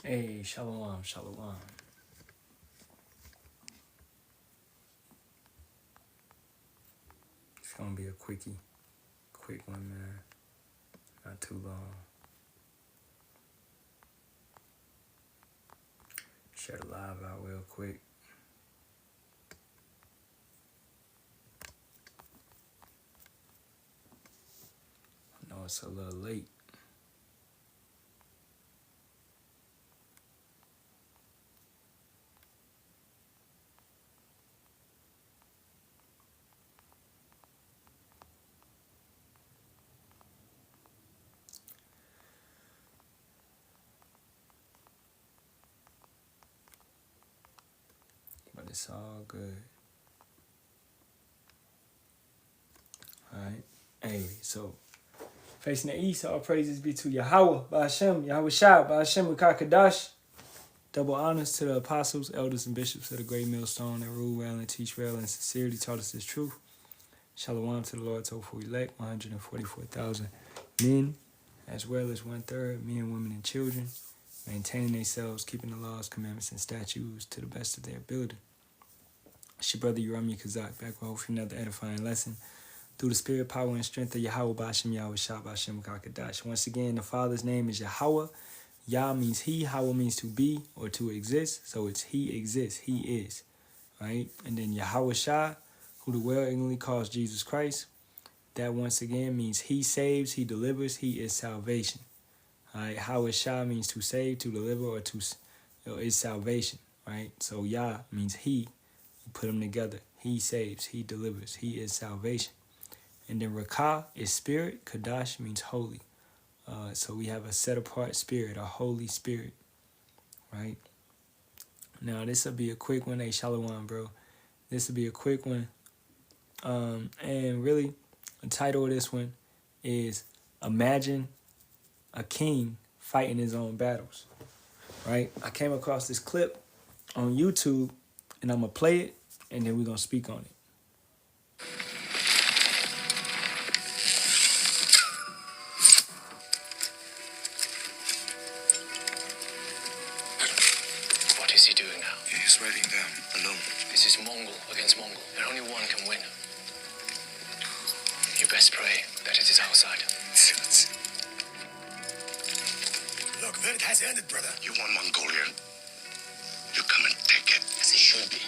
Hey, Shalawam, Shalawam. It's gonna be a quick one, man. Not too long. Share the live out real quick. I know it's a little late. But it's all good. Alright. Hey, so facing the east, all praises be to Yahawah, Bahasham, Yahawashi, Bahasham, Kakadash. Double honors to the apostles, elders, and bishops of the great millstone that rule well and teach well and sincerely taught us this truth. Shalawam to the Lord's hopeful elect, 144,000 men, as well as 1/3 men, women, and children, maintaining themselves, keeping the laws, commandments, and statutes to the best of their ability. It's your brother Urami Kazak, back with hopefully another edifying lesson through the spirit, power, and strength of Yahawah, Bahasham, Yahawashi, Bahasham, Kakadash. Once again, the Father's name is Yahawah. Yah means he, Hawa means to be or to exist, so it's he exists, he is, right? And then Yahawashi, who the world ignorantly calls Jesus Christ, that once again means he saves, he delivers, he is salvation. All right, Yahawashi means to save, to deliver, or is salvation, right? So Yah means he, you put them together. He saves, he delivers, he is salvation. And then Rakah is spirit, Kadash means holy. So we have a set-apart spirit, a holy spirit, right? Now, this will be a quick one. Hey, Shalawam, bro. This will be a quick one. And really, the title of this one is Imagine a King Fighting His Own Battles, right? I came across this clip on YouTube, and I'm going to play it, and then we're going to speak on it. What is he doing now? He's riding down alone. This is Mongol against Mongol, and only one can win. You best pray that it is our side. Look, then it has ended, brother. You want Mongolia? You come and take it. As it should be.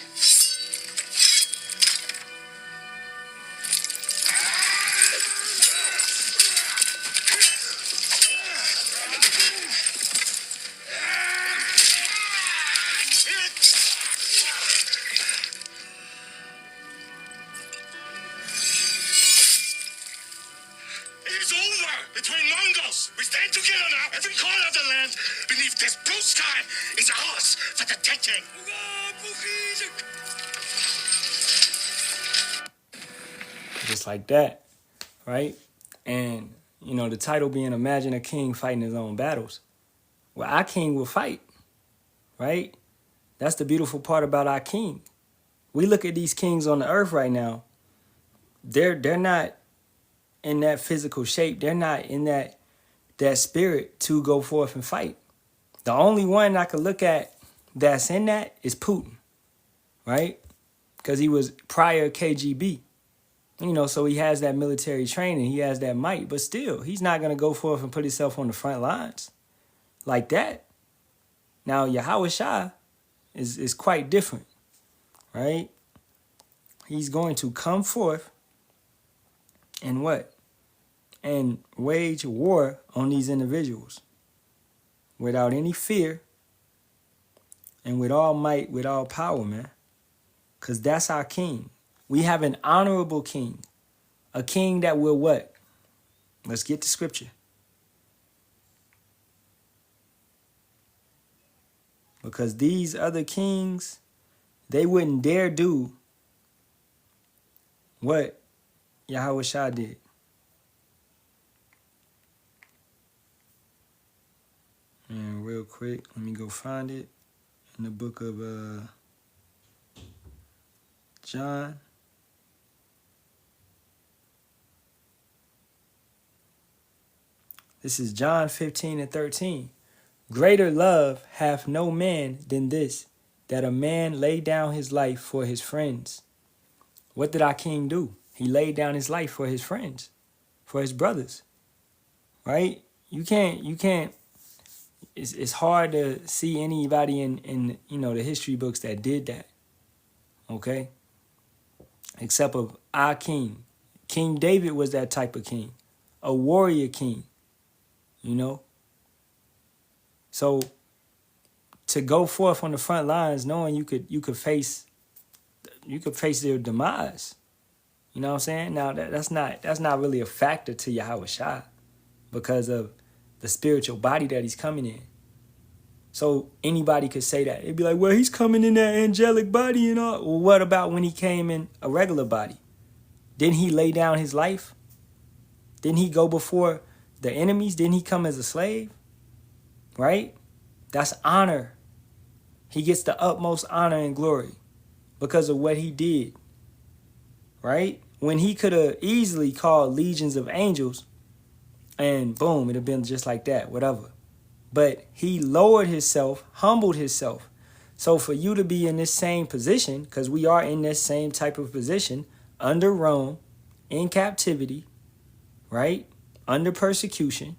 It's over between Mongols. We stand together now. Every corner of the land beneath this blue sky is ours for the taking. Just like that, right? And, you know, the title being Imagine a King Fighting His Own Battles. Well, our king will fight, right? That's the beautiful part about our king. We look at these kings on the earth right now. They're not in that physical shape. They're not in that spirit to go forth and fight. The only one I could look at that's in that is Putin, right? Because he was prior KGB. You know, so he has that military training. He has that might. But still, he's not going to go forth and put himself on the front lines like that. Now, Yahawashi is quite different, right? He's going to come forth and what? And wage war on these individuals without any fear and with all might, with all power, man. Because that's our king. We have an honorable king. A king that will what? Let's get to scripture. Because these other kings, they wouldn't dare do what Yahawashi did. And real quick, let me go find it in the book of John. This is John 15 and 13. Greater love hath no man than this, that a man lay down his life for his friends. What did our king do? He laid down his life for his friends, for his brothers, right? You can't, it's hard to see anybody in the history books that did that, okay? Except of our king. King David was that type of king, a warrior king, So to go forth on the front lines, knowing you could face their demise, you know what I'm saying? Now that's not really a factor to Yahawashi because of the spiritual body that he's coming in. So anybody could say that. It'd be like, well, he's coming in that angelic body and all. Well, what about when he came in a regular body? Didn't he lay down his life? Didn't he go before the enemies? Didn't he come as a slave? Right? That's honor. He gets the utmost honor and glory because of what he did. Right? When he could have easily called legions of angels and boom, it'd have been just like that, whatever. But he lowered himself, humbled himself. So for you to be in this same position, because we are in this same type of position, under Rome, in captivity, right? Under persecution,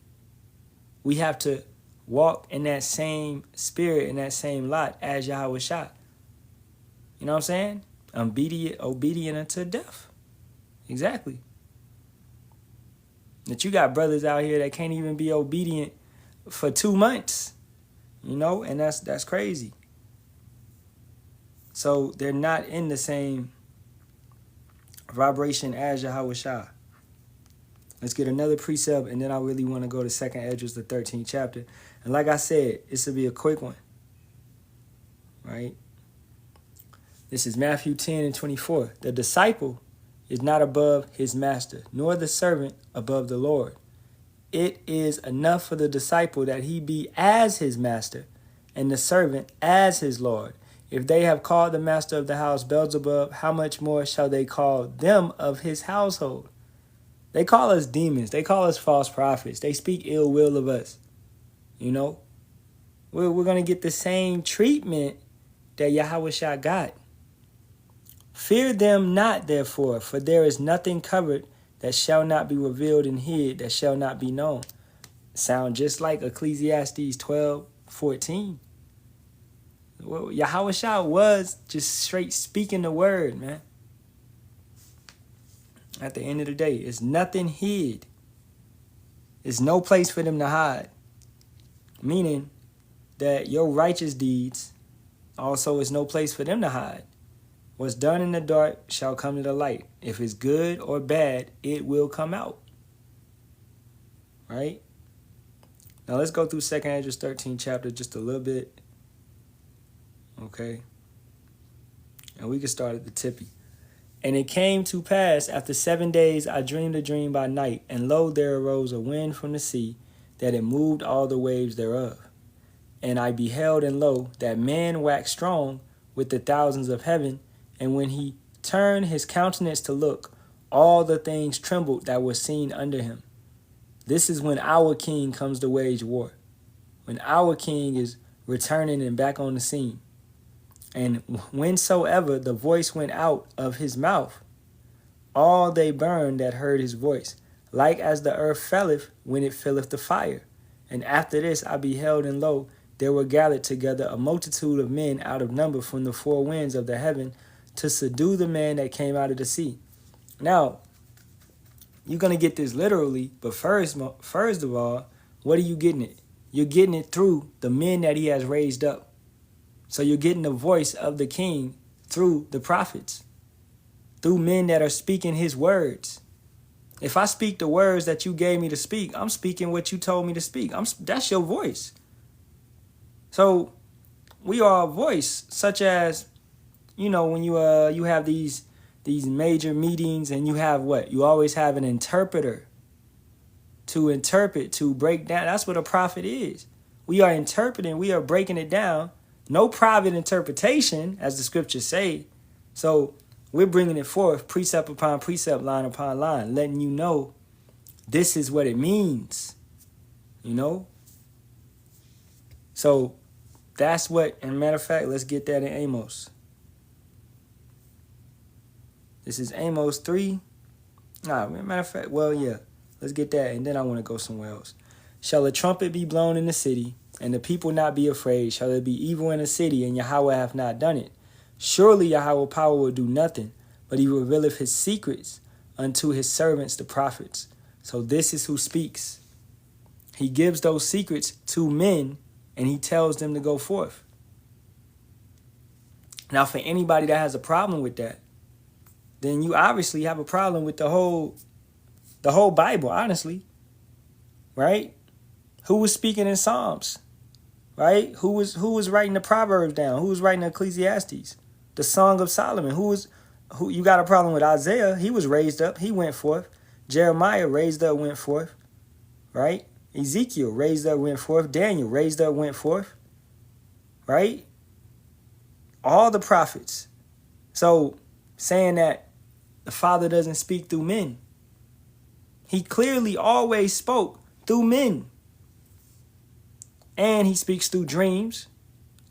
we have to walk in that same spirit, in that same lot as Yahawashi. You know what I'm saying? Obedient unto death. Exactly. That you got brothers out here that can't even be obedient for 2 months, and that's crazy. So they're not in the same vibration as Yahawashi. Let's get another precept, and then I really want to go to 2nd Esdras, the 13th chapter. And like I said, this will be a quick one, right? This is Matthew 10:24. The disciple is not above his master, nor the servant above the Lord. It is enough for the disciple that he be as his master, and the servant as his Lord. If they have called the master of the house Beelzebub, how much more shall they call them of his household? They call us demons. They call us false prophets. They speak ill will of us. We're going to get the same treatment that Yahawashi got. Fear them not, therefore, for there is nothing covered that shall not be revealed, and hid that shall not be known. Sound just like Ecclesiastes 12:14. Well, Yahawashi was just straight speaking the word, man. At the end of the day, it's nothing hid. It's no place for them to hide. Meaning that your righteous deeds also is no place for them to hide. What's done in the dark shall come to the light. If it's good or bad, it will come out. Right? Now let's go through 2nd Esdras 13th chapter just a little bit. Okay? And we can start at the tippy. And it came to pass, after 7 days, I dreamed a dream by night, and lo, there arose a wind from the sea, that it moved all the waves thereof. And I beheld, and lo, that man waxed strong with the thousands of heaven, and when he turned his countenance to look, all the things trembled that were seen under him. This is when our king comes to wage war. When our king is returning and back on the scene. And whensoever the voice went out of his mouth, all they burned that heard his voice, like as the earth felleth when it filleth the fire. And after this I beheld, and lo, there were gathered together a multitude of men out of number from the four winds of the heaven, to subdue the man that came out of the sea. Now, you're going to get this literally, but first of all, what are you getting it? You're getting it through the men that he has raised up. So you're getting the voice of the king through the prophets, through men that are speaking his words. If I speak the words that you gave me to speak, I'm speaking what you told me to speak. That's your voice. So we are a voice, such as, when you have these major meetings, and you have what? You always have an interpreter to interpret, to break down. That's what a prophet is. We are interpreting, we are breaking it down. No private interpretation, as the scriptures say. So we're bringing it forth, precept upon precept, line upon line, letting you know this is what it means, So that's what, and matter of fact, let's get that in Amos. This is Amos 3. Matter of fact, well, yeah. Let's get that, and then I want to go somewhere else. Shall a trumpet be blown in the city, and the people not be afraid? Shall there be evil in the city, and Yahawah hath not done it? Surely Yahawah power will do nothing, but he revealeth his secrets unto his servants the prophets. So this is who speaks. He gives those secrets to men, and he tells them to go forth. Now, for anybody that has a problem with that, then you obviously have a problem with the whole Bible, honestly. Right? Who was speaking in Psalms? Right? Who was writing the Proverbs down? Who was writing Ecclesiastes? The Song of Solomon. Who you got a problem with Isaiah? He was raised up, he went forth. Jeremiah raised up, went forth. Right? Ezekiel raised up, went forth. Daniel raised up, went forth. Right? All the prophets. So saying that the Father doesn't speak through men. He clearly always spoke through men. And he speaks through dreams.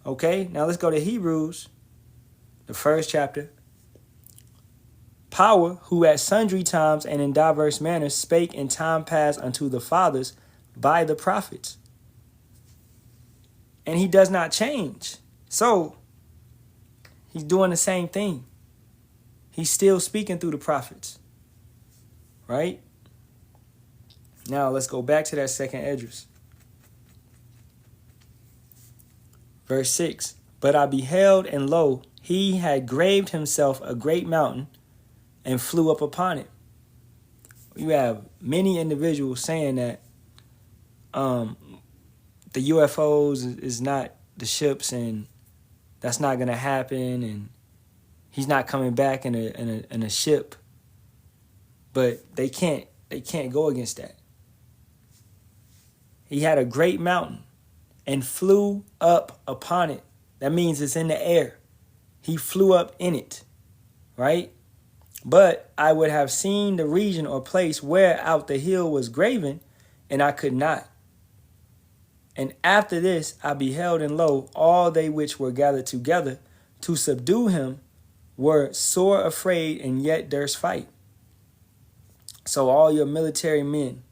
Okay, now let's go to Hebrews, the 1st chapter. Power, who at sundry times and in diverse manners spake in time past unto the fathers by the prophets. And he does not change. So, he's doing the same thing. He's still speaking through the prophets. Right? Now, let's go back to that second Esdras. Verse 6. But I beheld, and lo, he had graved himself a great mountain and flew up upon it. You have many individuals saying that the UFOs is not the ships, and that's not going to happen, and he's not coming back in a ship. But they can't go against that. He had a great mountain and flew up upon it. That means it's in the air. He flew up in it, right? But I would have seen the region or place where out the hill was graven, and I could not. And after this I beheld, and lo, all they which were gathered together to subdue him were sore afraid, and yet durst fight. So all your military men,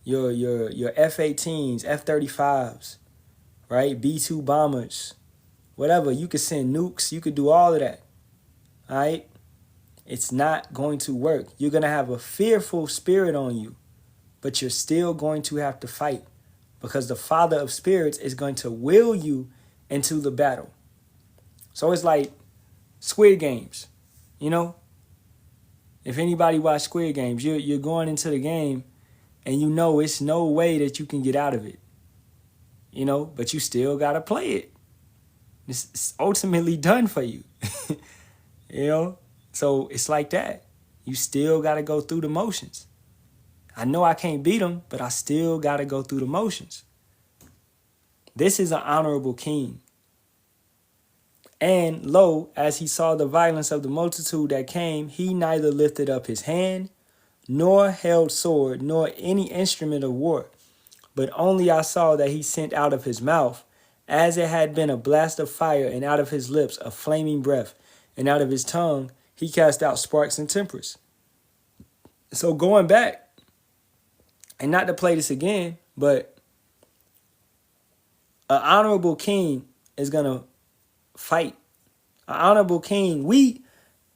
your F-18s, F-35s, right? B-2 bombers, whatever. You could send nukes. You could do all of that. All right? It's not going to work. You're going to have a fearful spirit on you, but you're still going to have to fight because the Father of spirits is going to will you into the battle. So it's like Squid Games, you know? If anybody watch Squid Games, you're going into the game and you know it's no way that you can get out of it, you know, but you still got to play it. It's ultimately done for you, you know? So it's like that. You still got to go through the motions. I know I can't beat them, but I still got to go through the motions. This is an honorable king. And lo, as he saw the violence of the multitude that came, he neither lifted up his hand, nor held sword, nor any instrument of war. But only I saw that he sent out of his mouth, as it had been a blast of fire, and out of his lips a flaming breath, and out of his tongue he cast out sparks and tempers. So going back, and not to play this again, but an honorable king is going to fight. An honorable king,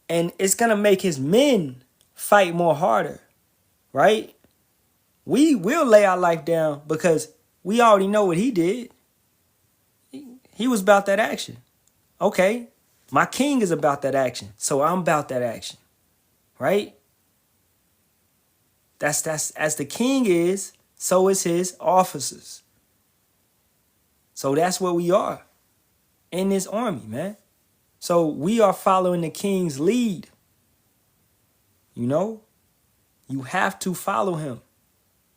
and it's going to make his men fight more harder, right? We will lay our life down because we already know what he did. He was about that action. Okay, my king is about that action, so I'm about that action, right? That's as the king is, so is his officers. So that's what we are in this army, man. So we are following the king's lead. You know, you have to follow him.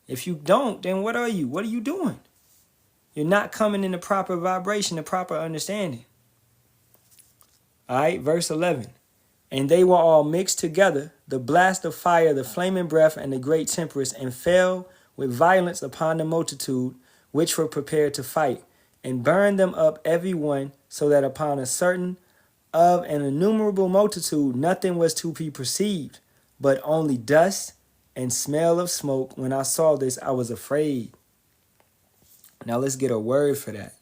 If you don't, then what are you? What are you doing? You're not coming in the proper vibration, the proper understanding. All right, verse 11. And they were all mixed together, the blast of fire, the flaming breath, and the great tempest, and fell with violence upon the multitude, which were prepared to fight. and burned them up every one, so that upon a certain of an innumerable multitude nothing was to be perceived, but only dust and smell of smoke. When I saw this, I was afraid. Now let's get a word for that,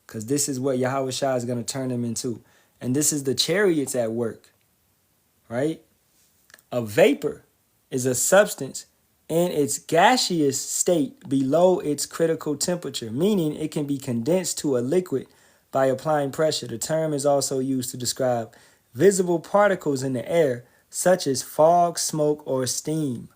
because this is what Yahawashi is going to turn them into. And this is the chariots at work, right? A vapor is a substance in its gaseous state below its critical temperature, meaning it can be condensed to a liquid by applying pressure. The term is also used to describe visible particles in the air, such as fog, smoke, or steam.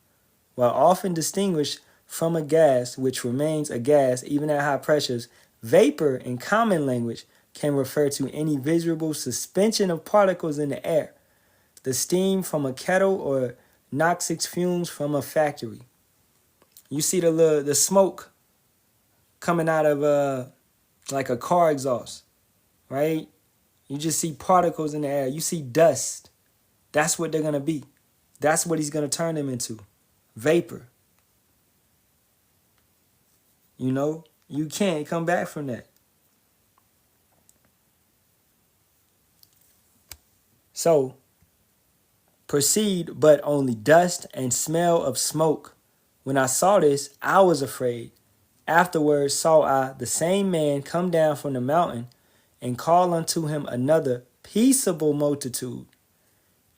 While often distinguished from a gas, which remains a gas even at high pressures, vapor in common language can refer to any visible suspension of particles in the air. The steam from a kettle or noxious fumes from a factory. You see the smoke coming out of like a car exhaust, right? You just see particles in the air. You see dust. That's what they're going to be. That's what he's going to turn them into. Vapor. You know, you can't come back from that. So, proceed, but only dust and smell of smoke. When I saw this, I was afraid. Afterwards saw I the same man come down from the mountain and call unto him another peaceable multitude.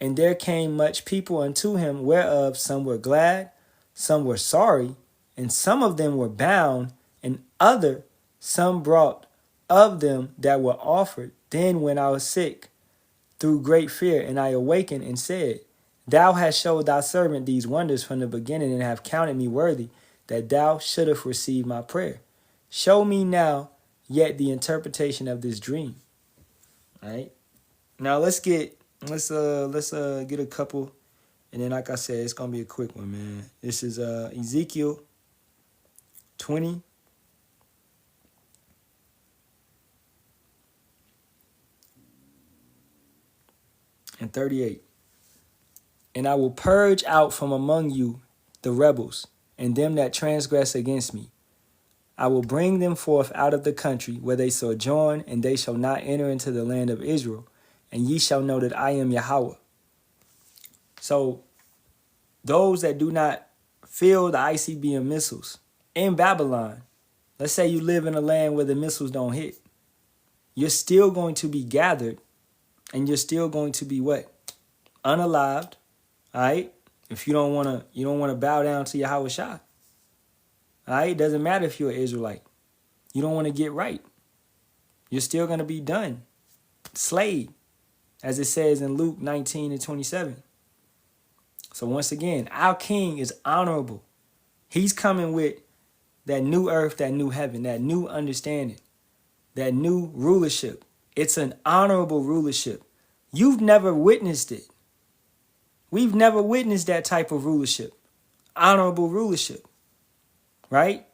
And there came much people unto him, whereof some were glad, some were sorry, and some of them were bound, and other some brought of them that were offered. Then when I was sick, through great fear, and I awakened and said, Thou hast showed thy servant these wonders from the beginning, and have counted me worthy that thou shouldest receive my prayer. Show me now yet the interpretation of this dream. All right. Now let's get a couple, and then like I said, it's gonna be a quick one, man. This is Ezekiel 20. And 38. And I will purge out from among you the rebels, and them that transgress against me. I will bring them forth out of the country where they sojourn, and they shall not enter into the land of Israel, and ye shall know that I am Yahawah. So, those that do not feel the ICBM missiles in Babylon, let's say you live in a land where the missiles don't hit, you're still going to be gathered, and you're still going to be what? Unalived, all right? If you don't want to bow down to Yahawashi. All right? It doesn't matter if you're an Israelite. You don't want to get right. You're still going to be done. Slave, as it says in Luke 19 and 27. So once again, our king is honorable. He's coming with that new earth, that new heaven, that new understanding, that new rulership. It's an honorable rulership. You've never witnessed it. We've never witnessed that type of rulership. Honorable rulership. Right?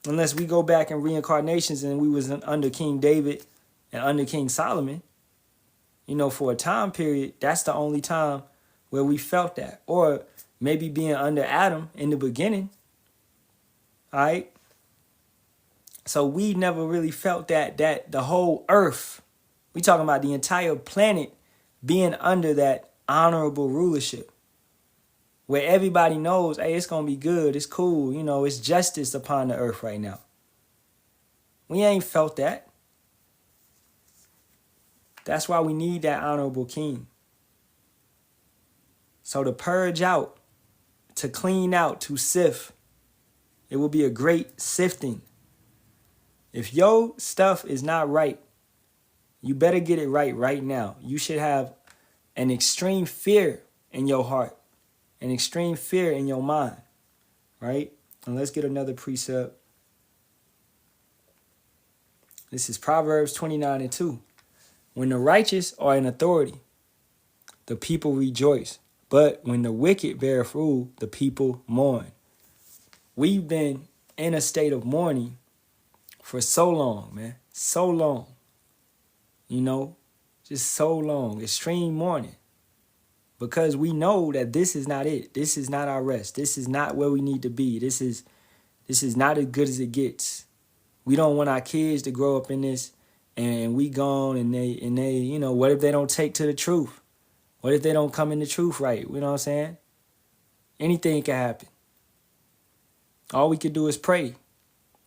Unless we go back in reincarnations and we was under King David and under King Solomon. You know, for a time period, that's the only time where we felt that. Or maybe being under Adam in the beginning. All right? So we never really felt that the whole earth, we talking about the entire planet being under that honorable rulership, where everybody knows, hey, it's going to be good, it's cool, you know, it's justice upon the earth right now. We ain't felt that. That's why we need that honorable king. So to purge out, to clean out, to sift, it will be a great sifting. If your stuff is not right, you better get it right now. You should have an extreme fear in your heart, an extreme fear in your mind, right? And let's get another precept. This is Proverbs 29 and 2. When the righteous are in authority, the people rejoice. But when the wicked beareth rule, the people mourn. We've been in a state of mourning for so long, man. So long. You know, just so long. Extreme mourning. Because we know that this is not it. This is not our rest. This is not where we need to be. This is not as good as it gets. We don't want our kids to grow up in this, and we gone, and they, you know, what if they don't take to the truth? What if they don't come in the truth right? You know what I'm saying? Anything can happen. All we can do is pray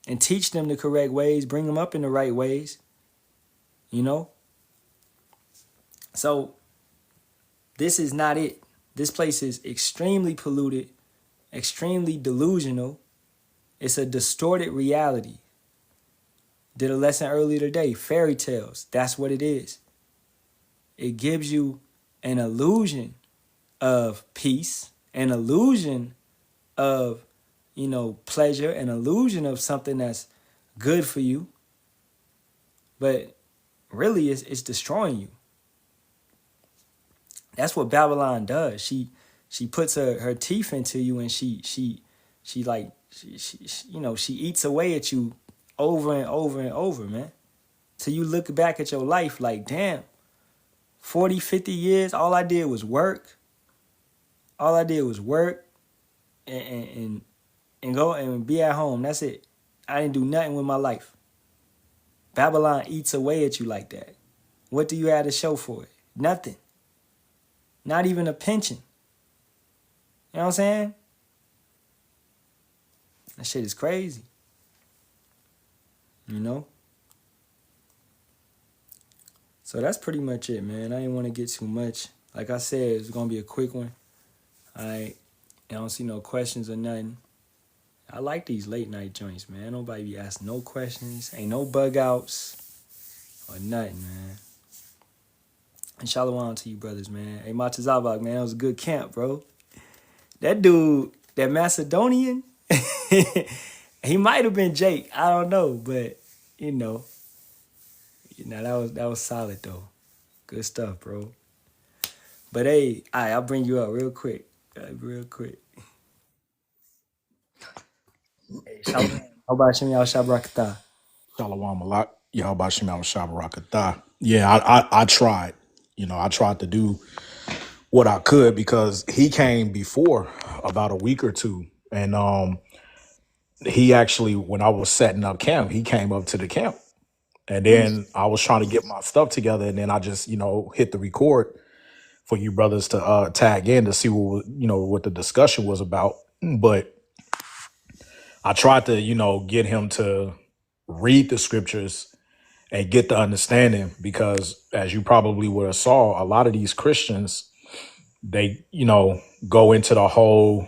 and teach them the correct ways, bring them up in the right ways, you know? So this is not it. This place is extremely polluted, extremely delusional. It's a distorted reality. Did a lesson earlier today, fairy tales. That's what it is. It gives you an illusion of peace, an illusion of, you know, pleasure, an illusion of something that's good for you. But really, it's destroying you. That's what Babylon does. She puts her teeth into you, and she you know, she eats away at you over and over and over, man. Till you look back at your life like, damn, 40, 50 years, all I did was work. All I did was work and go and be at home. That's it. I didn't do nothing with my life. Babylon eats away at you like that. What do you have to show for it? Nothing. Not even a pension. You know what I'm saying? That shit is crazy. You know? So that's pretty much it, man. I didn't want to get too much. Like I said, it's going to be a quick one. I don't see no questions or nothing. I like these late night joints, man. Nobody be asking no questions. Ain't no bug outs or nothing, man. And Shalawam to you brothers, man. Hey, Matazavak, man, that was a good camp, bro. That dude, that Macedonian, he might have been Jake. I don't know, but you know, that was solid though. Good stuff, bro. But hey, I'll bring you up real quick. Real quick. Hey, Shalom. How about Shem Yasharahla? Shalawam a lot. Yahawashi Shabbarakatah. Yeah, I tried. You know, I tried to do what I could because he came before about a week or two. And he actually, when I was setting up camp, he came up to the camp. And then I was trying to get my stuff together, and then I just, you know, hit the record for you brothers to tag in to see what, you know, what the discussion was about. But I tried to, you know, get him to read the scriptures and get the understanding, because as you probably would have saw, a lot of these Christians, they, you know, go into the whole,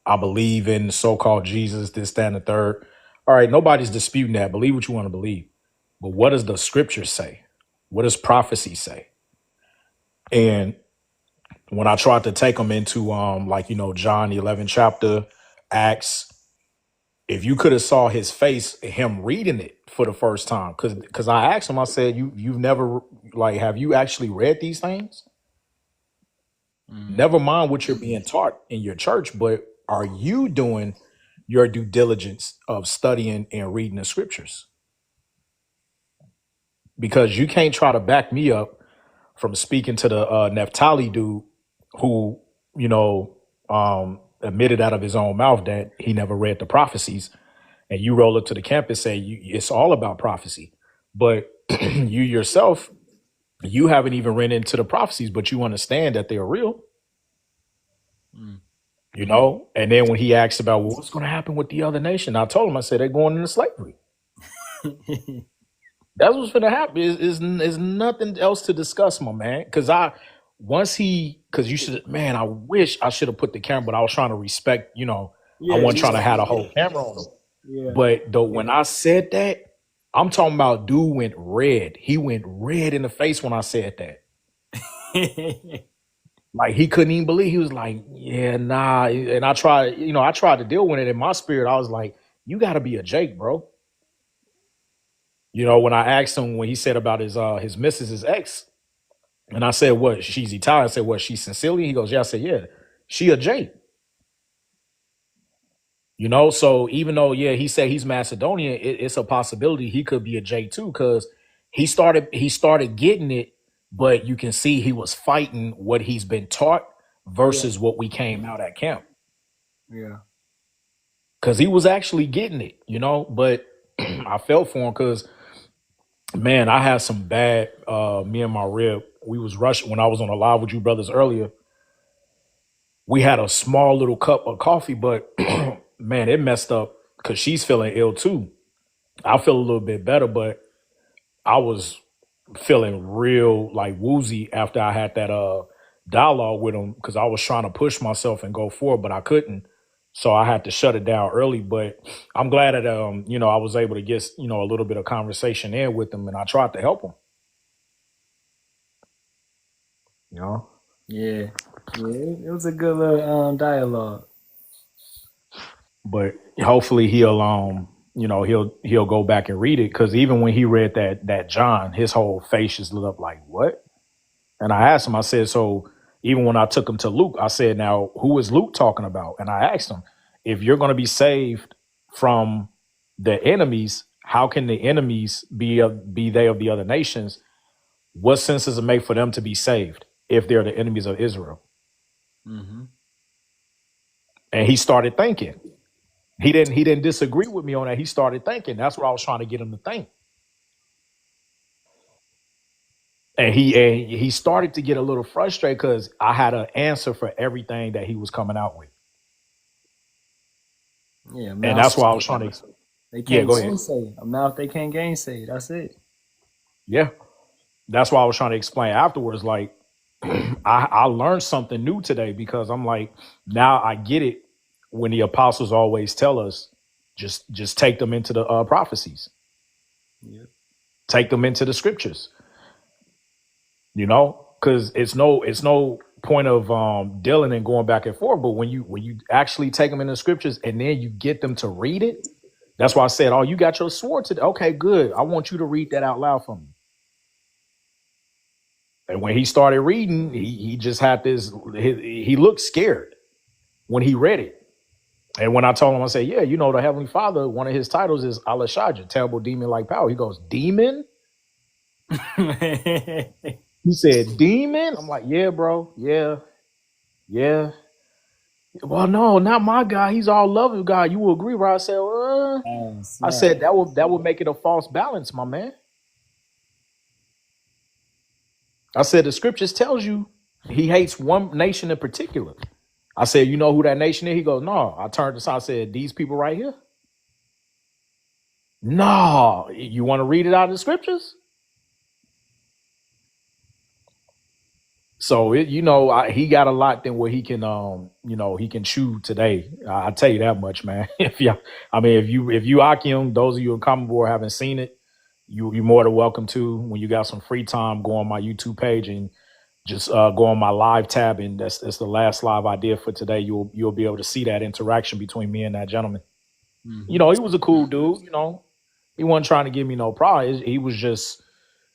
I believe in so-called Jesus, this, that, and the third. All right, nobody's disputing that. Believe what you want to believe. But what does the scripture say? What does prophecy say? And when I tried to take them into like, you know, John the 11th chapter, Acts, if you could have saw his face, him reading it for the first time, because I asked him, I said, you've never, like, have you actually read these things? Never mind what you're being taught in your church, but are you doing your due diligence of studying and reading the scriptures? Because you can't try to back me up from speaking to the Naphtali dude who, you know, admitted out of his own mouth that he never read the prophecies. And you roll up to the campus, say it's all about prophecy. But you yourself, you haven't even read into the prophecies, but you understand that they're real. You know? And then when he asked about, well, what's going to happen with the other nation? I told him, I said, they're going into slavery. That's what's going to happen. Is nothing else to discuss, my man. Because you should, man, I wish I should have put the camera, but I was trying to respect, you know, I wasn't trying to have a whole camera on him. Yeah. But though, when I said that, I'm talking about dude went red. He went red in the face when I said that. Like, he couldn't even believe. He was like, yeah, nah. And I tried to deal with it in my spirit. I was like, you got to be a Jake, bro. You know, when I asked him, when he said about his missus, his ex, and I said, what, she's Italian? I said, what, she's Sicilian? He goes, yeah. I said, yeah, she a Jake. You know, so even though, yeah, he said he's Macedonian, it's a possibility he could be a J too, because he started getting it, but you can see he was fighting what he's been taught versus what we came out at camp. Yeah. Because he was actually getting it, you know, but I felt for him because, man, I had some bad, me and my rib, we was rushing when I was on a live with you brothers earlier. We had a small little cup of coffee, but man, it messed up because she's feeling ill too. I feel a little bit better, but I was feeling real like woozy after I had that dialogue with him because I was trying to push myself and go forward, but I couldn't. So I had to shut it down early. But I'm glad that I was able to get, a little bit of conversation in with him, and I tried to help him. You know? Yeah. It was a good little dialogue. But hopefully he'll go back and read it, because even when he read that John, his whole face just lit up like, what? And I asked him, I said, so even when I took him to Luke, I said, now who is Luke talking about? And I asked him, if you're going to be saved from the enemies, how can the enemies be they of the other nations? What sense does it make for them to be saved if they're the enemies of Israel? Mm-hmm. And he started thinking. He didn't disagree with me on that. He started thinking. That's what I was trying to get him to think. And he started to get a little frustrated because I had an answer for everything that he was coming out with. Yeah, And that's why I was trying to. They Yeah, can't go ahead. gainsay. A mouth they can't gainsay. That's it. Yeah, that's why I was trying to explain afterwards. Like, I learned something new today, because I'm like, now I get it. When the apostles always tell us, just take them into the prophecies, take them into the scriptures. Because it's no point of dealing and going back and forth. But when you actually take them into the scriptures and then you get them to read it, that's why I said, oh, you got your sword today. Okay, good. I want you to read that out loud for me. And when he started reading, he just had this. He looked scared when he read it. And when I told him, I said, yeah, the Heavenly Father, one of his titles is Alashadja, terrible demon-like power. He goes, demon? He said, demon? I'm like, yeah, bro. Yeah. Well, no, not my God. He's all loving God. You will agree, right? I said, I said that would make it a false balance, my man. I said the scriptures tells you he hates one nation in particular. I said, you know who that nation is? He goes, no. I turned to the side, I said, these people right here? No. You want to read it out of the scriptures? So he got a lot than what he can he can chew today. I tell you that much, man. If you Akim, those of you in Common War haven't seen it, you're more than welcome to. When you got some free time, go on my YouTube page and just go on my live tab, and that's the last live I did for today. You'll be able to see that interaction between me and that gentleman. Mm-hmm. He was a cool dude. He wasn't trying to give me no prize. He was just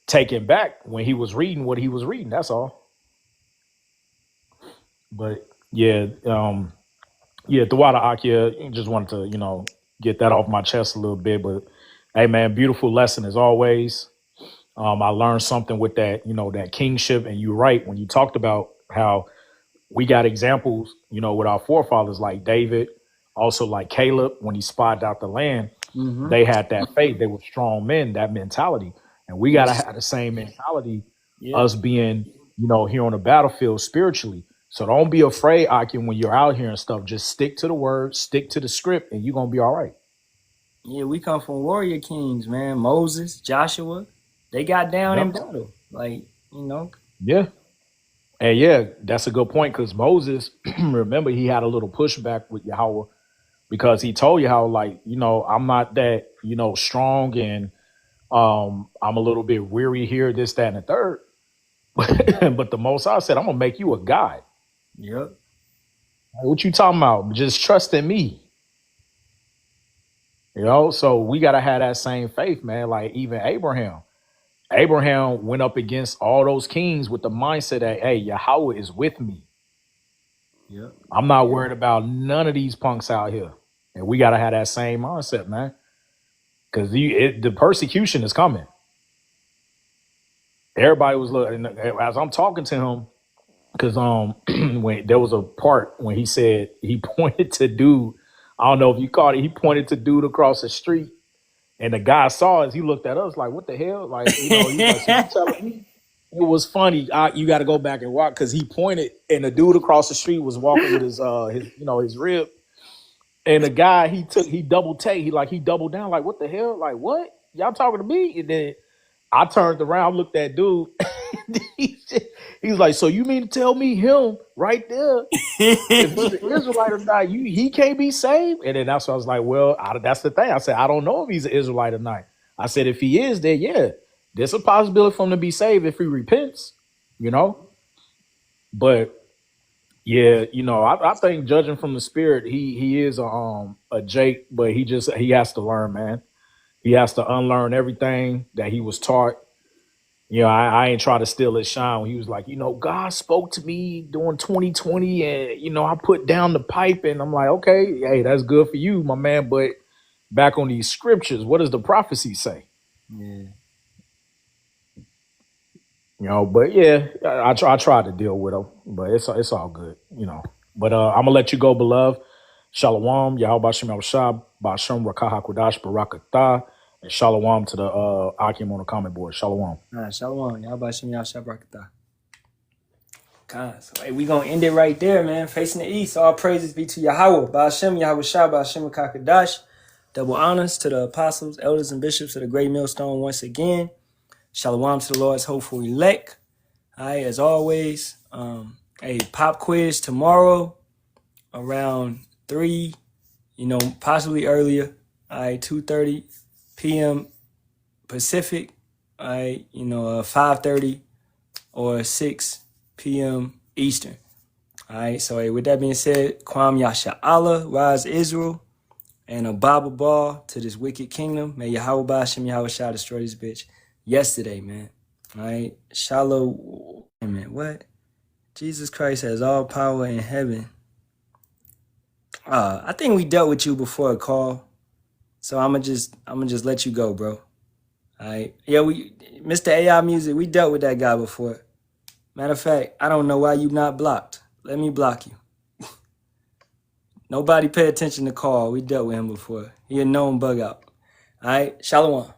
taken back when he was reading what he was reading. That's all. But yeah, Thawada Akia, just wanted to get that off my chest a little bit. But hey, man, beautiful lesson as always. I learned something with that, that kingship. And you're right when you talked about how we got examples, with our forefathers like David, also like Caleb, when he spied out the land, they had that faith. They were strong men, that mentality. And we got to have the same mentality, us being, here on the battlefield spiritually. So don't be afraid, Akim, when you're out here and stuff. Just stick to the word, stick to the script, and you're going to be all right. Yeah, we come from warrior kings, man. Moses, Joshua. They got down in battle, Yeah. And yeah, that's a good point, because Moses, remember, he had a little pushback with Yahawah, because he told Yahawah, I'm not that, strong, and I'm a little bit weary here, this, that, and the third. But the Most High said, I'm going to make you a god. Yep. What you talking about? Just trust in me. So we got to have that same faith, man. Like even Abraham went up against all those kings with the mindset that, hey, Yahawah is with me. Yep. I'm not worried about none of these punks out here. And we got to have that same mindset, man. Because the persecution is coming. Everybody was looking, as I'm talking to him, because when there was a part when he said he pointed to dude, I don't know if you caught it, he pointed to dude across the street, And the guy saw us. He looked at us like, "What the hell?" Like, you know, he's like, "So you telling me?" It was funny. You got to go back and watch because he pointed, and the dude across the street was walking with his rib. And the guy he double take. He doubled down. Like, what the hell? Like, what? Y'all talking to me? And then I turned around, looked at dude. he was like, "So you mean to tell me him right there? If he's an Israelite or not, he can't be saved?" And then that's what I was like, well, that's the thing. I said, I don't know if he's an Israelite or not. I said, if he is, then yeah, there's a possibility for him to be saved if he repents, you know. But yeah, you know, I think judging from the spirit, he is a Jake, but he has to learn, man. He has to unlearn everything that he was taught. You know, I ain't try to steal his shine when he was like, you know, God spoke to me during 2020 and, you know, I put down the pipe and I'm like, okay, hey, that's good for you, my man. But back on these scriptures, what does the prophecy say? Yeah. You know, but yeah, I tried to deal with him, but it's all good, you know. But I'm going to let you go, beloved. Shalawam, Yahawashi, Bahasham, Rakaha Kudash, Barak, and Shalawam to the Akim on the comment board. Shalawam. Shalawam. Bahasham, Yasharahla. So, hey, we going to end it right there, man. Facing the east. All praises be to Yahawah. Bahasham, Yahawashi, Bahasham, Kakadash. Double honors to the apostles, elders, and bishops of the great millstone once again. Shalawam to the Lord's hopeful elect. All right, as always, a pop quiz tomorrow around 3, you know, possibly earlier. All right, 2:30 p.m. Pacific. All right, you know, 5:30 or 6 p.m. Eastern. All right, so hey, with that being said, Kwam Yasharahla, rise Israel, and a Bible ball to this wicked kingdom. May Yahawah Bahasham Yahawashi destroy this bitch yesterday, man. All right, Shalawam. Man, what? Jesus Christ has all power in heaven. I think we dealt with you before a call, so I'm gonna just let you go, bro. All right, yeah, Mr. AI Music, we dealt with that guy before. Matter of fact, I don't know why you not blocked. Let me block you. Nobody pay attention to call. We dealt with him before. He a known bug out. All right, Shalawam.